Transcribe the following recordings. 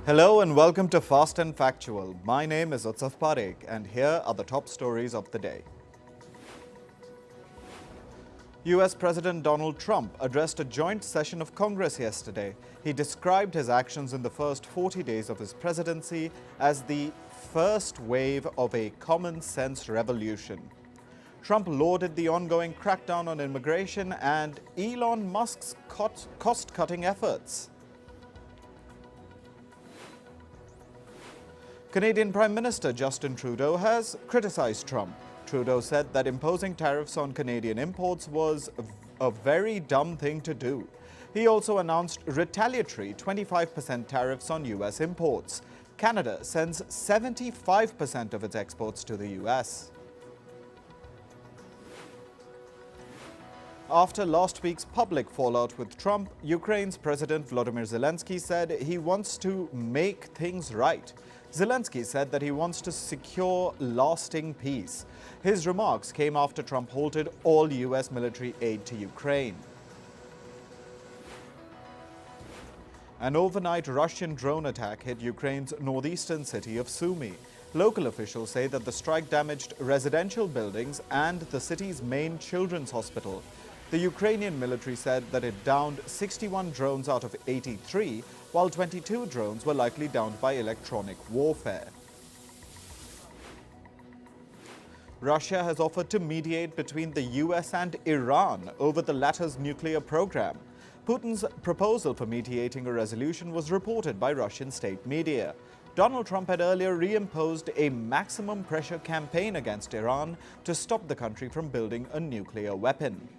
Hello and welcome to Fast and Factual. My name is Utsaf Parekh and here are the top stories of the day. US President Donald Trump addressed a joint session of Congress yesterday. He described his actions in the first 40 days of his presidency as the first wave of a common-sense revolution. Trump lauded the ongoing crackdown on immigration and Elon Musk's cost-cutting efforts. Canadian Prime Minister Justin Trudeau has criticized Trump. Trudeau said that imposing tariffs on Canadian imports was a very dumb thing to do. He also announced retaliatory 25% tariffs on US imports. Canada sends 75% of its exports to the US. After last week's public fallout with Trump, Ukraine's President Vladimir Zelensky said he wants to make things right. Zelensky said that he wants to secure lasting peace. His remarks came after Trump halted all US military aid to Ukraine. An overnight Russian drone attack hit Ukraine's northeastern city of Sumy. Local officials say that the strike damaged residential buildings and the city's main children's hospital. The Ukrainian military said that it downed 61 drones out of 83, while 22 drones were likely downed by electronic warfare. Russia has offered to mediate between the US and Iran over the latter's nuclear program. Putin's proposal for mediating a resolution was reported by Russian state media. Donald Trump had earlier reimposed a maximum pressure campaign against Iran to stop the country from building a nuclear weapon.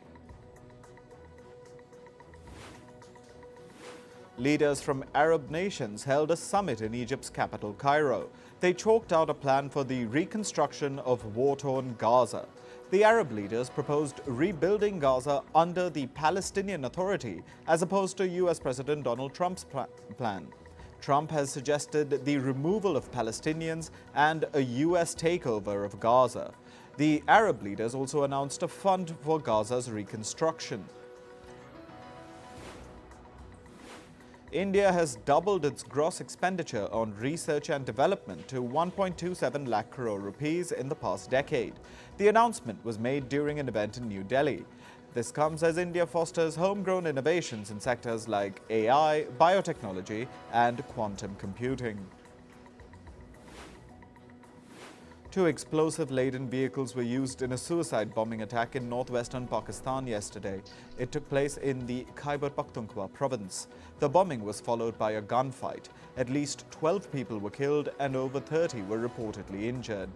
Leaders from Arab nations held a summit in Egypt's capital, Cairo. They chalked out a plan for the reconstruction of war-torn Gaza. The Arab leaders proposed rebuilding Gaza under the Palestinian Authority, as opposed to US President Donald Trump's plan. Trump has suggested the removal of Palestinians and a US takeover of Gaza. The Arab leaders also announced a fund for Gaza's reconstruction. India has doubled its gross expenditure on research and development to 1.27 lakh crore rupees in the past decade. The announcement was made during an event in New Delhi. This comes as India fosters homegrown innovations in sectors like AI, biotechnology, and quantum computing. Two explosive-laden vehicles were used in a suicide bombing attack in northwestern Pakistan yesterday. It took place in the Khyber Pakhtunkhwa province. The bombing was followed by a gunfight. At least 12 people were killed and over 30 were reportedly injured.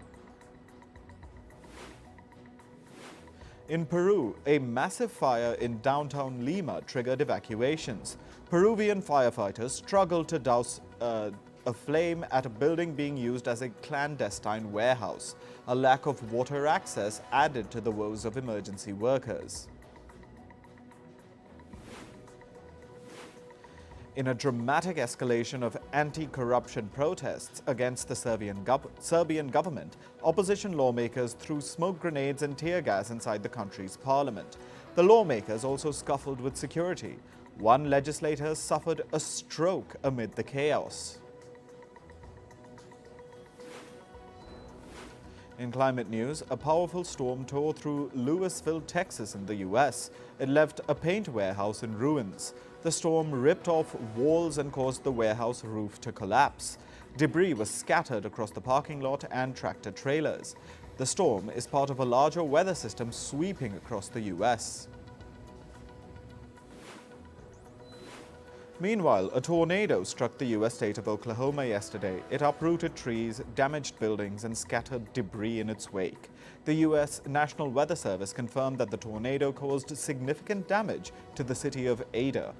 In Peru, a massive fire in downtown Lima triggered evacuations. Peruvian firefighters struggled to douse a flame at a building being used as a clandestine warehouse. A lack of water access added to the woes of emergency workers. In a dramatic escalation of anti-corruption protests against the Serbian government, opposition lawmakers threw smoke grenades and tear gas inside the country's parliament. The lawmakers also scuffled with security. One legislator suffered a stroke amid the chaos. In climate news, a powerful storm tore through Louisville, Texas in the US. It left a paint warehouse in ruins. The storm ripped off walls and caused the warehouse roof to collapse. Debris was scattered across the parking lot and tractor trailers. The storm is part of a larger weather system sweeping across the US. Meanwhile, a tornado struck the US state of Oklahoma yesterday. It uprooted trees, damaged buildings, and scattered debris in its wake. The US National Weather Service confirmed that the tornado caused significant damage to the city of Ada.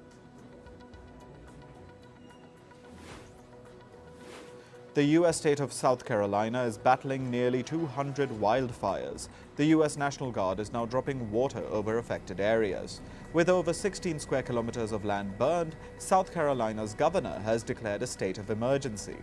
The US state of South Carolina is battling nearly 200 wildfires. The US National Guard is now dropping water over affected areas. With over 16 square kilometers of land burned, South Carolina's governor has declared a state of emergency.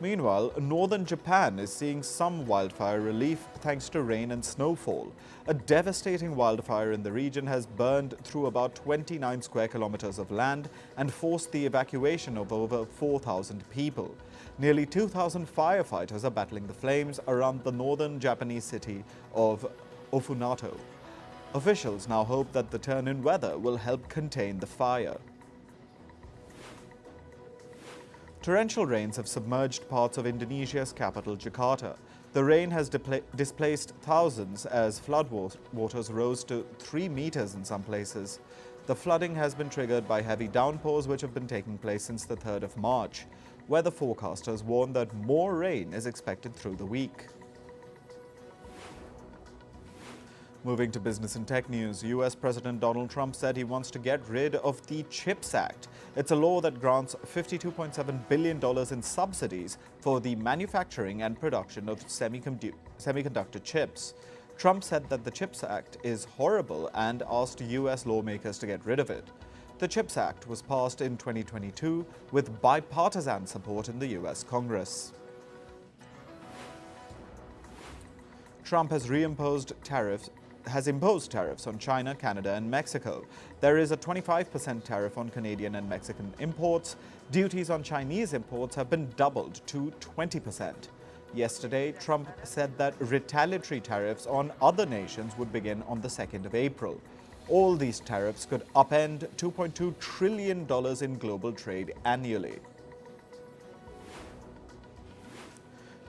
Meanwhile, northern Japan is seeing some wildfire relief thanks to rain and snowfall. A devastating wildfire in the region has burned through about 29 square kilometers of land and forced the evacuation of over 4,000 people. Nearly 2,000 firefighters are battling the flames around the northern Japanese city of Ofunato. Officials now hope that the turn in weather will help contain the fire. Torrential rains have submerged parts of Indonesia's capital, Jakarta. The rain has displaced thousands as floodwaters rose to 3 meters in some places. The flooding has been triggered by heavy downpours which have been taking place since the 3rd of March. Weather forecasters warn that more rain is expected through the week. Moving to business and tech news, US President Donald Trump said he wants to get rid of the CHIPS Act. It's a law that grants $52.7 billion in subsidies for the manufacturing and production of semiconductor chips. Trump said that the CHIPS Act is horrible and asked US lawmakers to get rid of it. The CHIPS Act was passed in 2022 with bipartisan support in the US Congress. Trump has imposed tariffs on China, Canada and Mexico. There is a 25% tariff on Canadian and Mexican imports. Duties on Chinese imports have been doubled to 20%. Yesterday, Trump said that retaliatory tariffs on other nations would begin on the 2nd of April. All these tariffs could upend $2.2 trillion in global trade annually.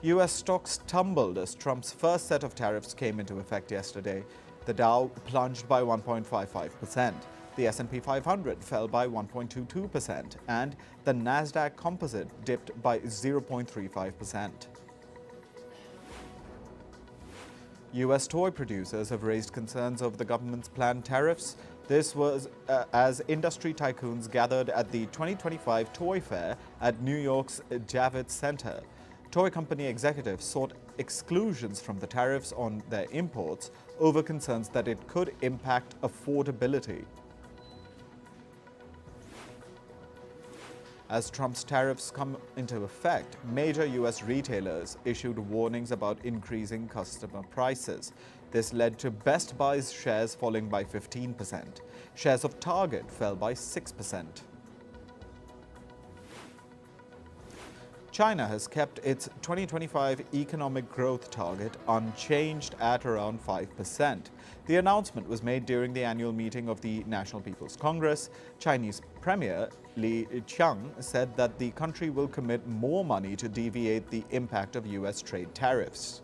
US stocks tumbled as Trump's first set of tariffs came into effect yesterday. The Dow plunged by 1.55%, the S&P 500 fell by 1.22%, and the Nasdaq Composite dipped by 0.35%. US toy producers have raised concerns over the government's planned tariffs. This was as industry tycoons gathered at the 2025 Toy Fair at New York's Javits Center. Toy company executives sought exclusions from the tariffs on their imports over concerns that it could impact affordability. As Trump's tariffs come into effect, major US retailers issued warnings about increasing customer prices. This led to Best Buy's shares falling by 15%. Shares of Target fell by 6%. China has kept its 2025 economic growth target unchanged at around 5%. The announcement was made during the annual meeting of the National People's Congress. Chinese Premier Li Qiang said that the country will commit more money to alleviate the impact of US trade tariffs.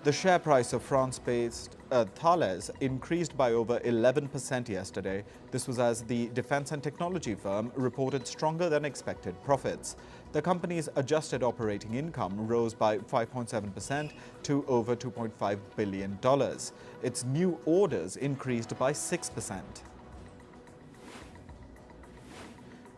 The share price of France-based Thales increased by over 11% yesterday. This was as the defense and technology firm reported stronger than expected profits. The company's adjusted operating income rose by 5.7% to over $2.5 billion. Its new orders increased by 6%.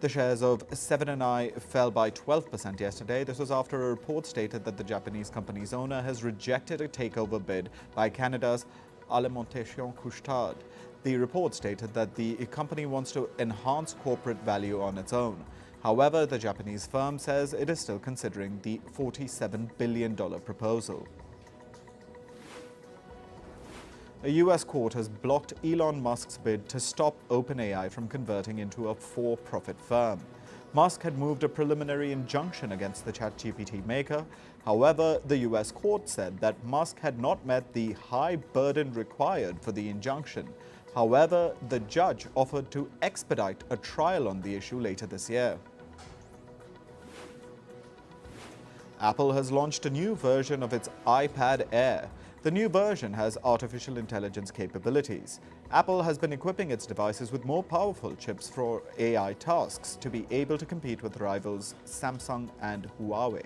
The shares of Seven & I fell by 12% yesterday. This was after a report stated that the Japanese company's owner has rejected a takeover bid by Canada's Alimentation Couche-Tard. The report stated that the company wants to enhance corporate value on its own. However, the Japanese firm says it is still considering the $47 billion proposal. A US court has blocked Elon Musk's bid to stop OpenAI from converting into a for-profit firm. Musk had moved a preliminary injunction against the ChatGPT maker. However, the US court said that Musk had not met the high burden required for the injunction. However, the judge offered to expedite a trial on the issue later this year. Apple has launched a new version of its iPad Air. The new version has artificial intelligence capabilities. Apple has been equipping its devices with more powerful chips for AI tasks to be able to compete with rivals Samsung and Huawei.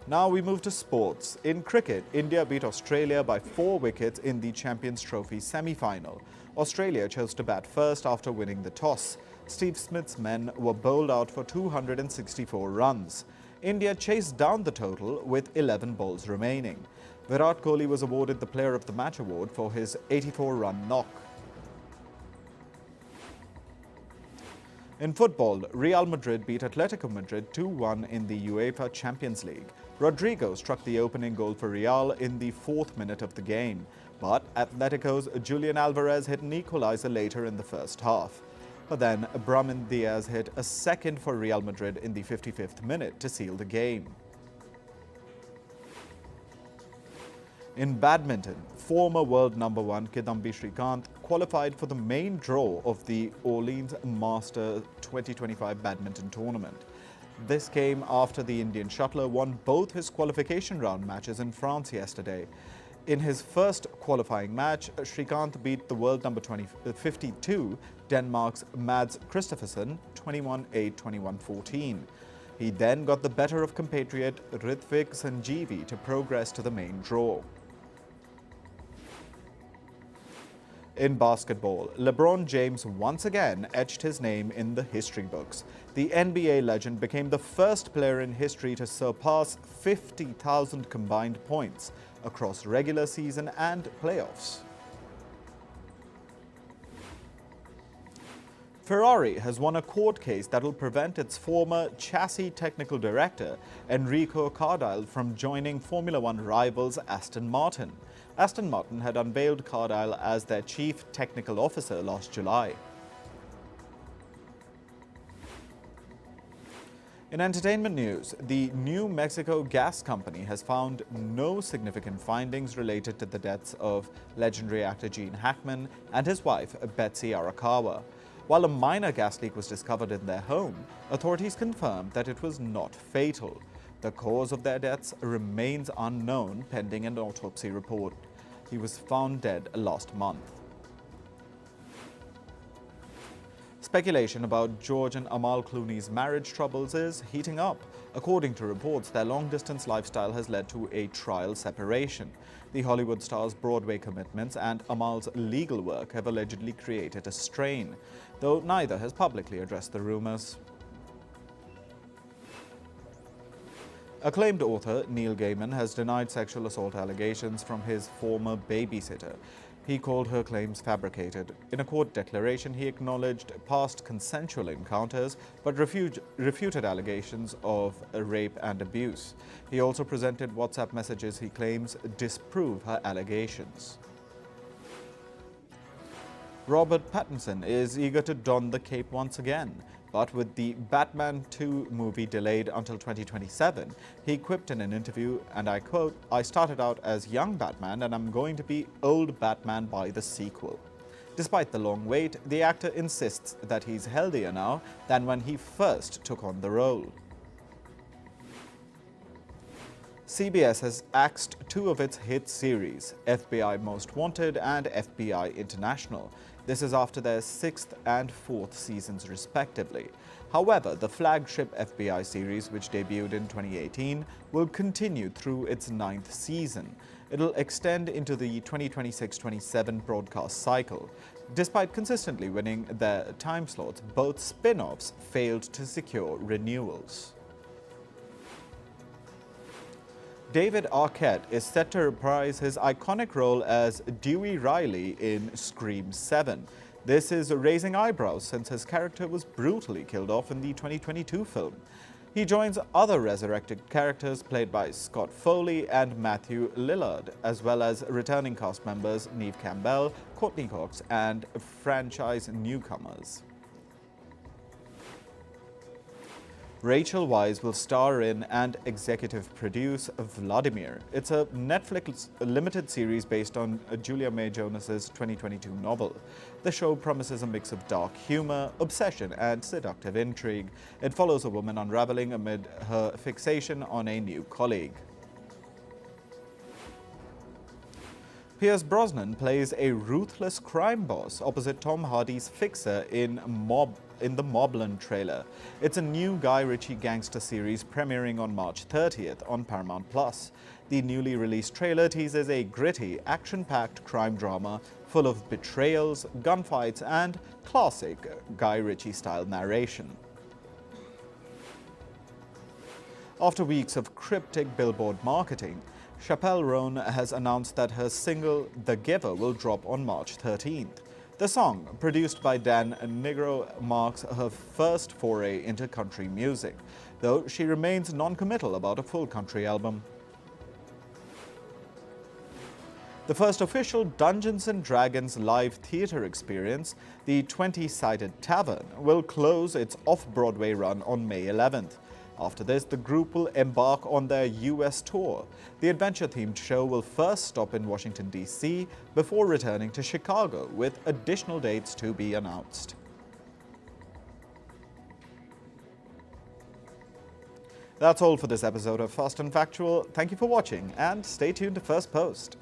Now we move to sports. In cricket, India beat Australia by 4 wickets in the Champions Trophy semi-final. Australia chose to bat first after winning the toss. Steve Smith's men were bowled out for 264 runs. India chased down the total with 11 balls remaining. Virat Kohli was awarded the Player of the Match award for his 84-run knock. In football, Real Madrid beat Atletico Madrid 2-1 in the UEFA Champions League. Rodrigo struck the opening goal for Real in the 4th minute of the game, but Atletico's Julian Alvarez hit an equalizer later in the first half. But then Brahim Diaz hit a second for Real Madrid in the 55th minute to seal the game. In badminton, former world #1 Kidambi Srikanth qualified for the main draw of the Orleans Master 2025 badminton tournament. This came after the Indian shuttler won both his qualification round matches in France yesterday. In his first qualifying match, Srikanth beat the world #52, Denmark's Mads Christoffersen, 21-8, 21-14. He then got the better of compatriot Hrithvik Sanjeevi to progress to the main draw. In basketball, LeBron James once again etched his name in the history books. The NBA legend became the first player in history to surpass 50,000 combined points across regular season and playoffs. Ferrari has won a court case that will prevent its former chassis technical director, Enrico Cardile, from joining Formula One rivals Aston Martin. Aston Martin had unveiled Cardile as their chief technical officer last July. In entertainment news, the New Mexico gas company has found no significant findings related to the deaths of legendary actor Gene Hackman and his wife, Betsy Arakawa. While a minor gas leak was discovered in their home, authorities confirmed that it was not fatal. The cause of their deaths remains unknown pending an autopsy report. He was found dead last month. Speculation about George and Amal Clooney's marriage troubles is heating up. According to reports, their long-distance lifestyle has led to a trial separation. The Hollywood star's Broadway commitments and Amal's legal work have allegedly created a strain, though neither has publicly addressed the rumors. Acclaimed author Neil Gaiman has denied sexual assault allegations from his former babysitter. He called her claims fabricated. In a court declaration, he acknowledged past consensual encounters but refuted allegations of rape and abuse. He also presented WhatsApp messages he claims disprove her allegations. Robert Pattinson is eager to don the cape once again. But with the Batman 2 movie delayed until 2027, he quipped in an interview, and I quote, "I started out as young Batman and I'm going to be old Batman by the sequel." Despite the long wait, the actor insists that he's healthier now than when he first took on the role. CBS has axed two of its hit series, FBI Most Wanted and FBI International. This is after their 6th and 4th seasons respectively. However, the flagship FBI series, which debuted in 2018, will continue through its 9th season. It'll extend into the 2026-27 broadcast cycle. Despite consistently winning their time slots, both spin-offs failed to secure renewals. David Arquette is set to reprise his iconic role as Dewey Riley in Scream 7. This is raising eyebrows since his character was brutally killed off in the 2022 film. He joins other resurrected characters played by Scott Foley and Matthew Lillard, as well as returning cast members Neve Campbell, Courtney Cox, and franchise newcomers. Rachel Weisz will star in and executive produce Vladimir. It's a Netflix limited series based on Julia May Jonas's 2022 novel. The show promises a mix of dark humor, obsession, and seductive intrigue. It follows a woman unraveling amid her fixation on a new colleague. Pierce Brosnan plays a ruthless crime boss opposite Tom Hardy's fixer in the Mobland trailer. It's a new Guy Ritchie gangster series premiering on March 30th on Paramount+. The newly released trailer teases a gritty, action-packed crime drama full of betrayals, gunfights, and classic Guy Ritchie-style narration. After weeks of cryptic billboard marketing, Chappelle Roan has announced that her single The Giver will drop on March 13th. The song, produced by Dan Nigro, marks her first foray into country music, though she remains non-committal about a full country album. The first official Dungeons & Dragons live theater experience, the 20-sided Tavern, will close its off-Broadway run on May 11th. After this, the group will embark on their US tour. The adventure-themed show will first stop in Washington, D.C. before returning to Chicago, with additional dates to be announced. That's all for this episode of Fast and Factual. Thank you for watching, and stay tuned to First Post.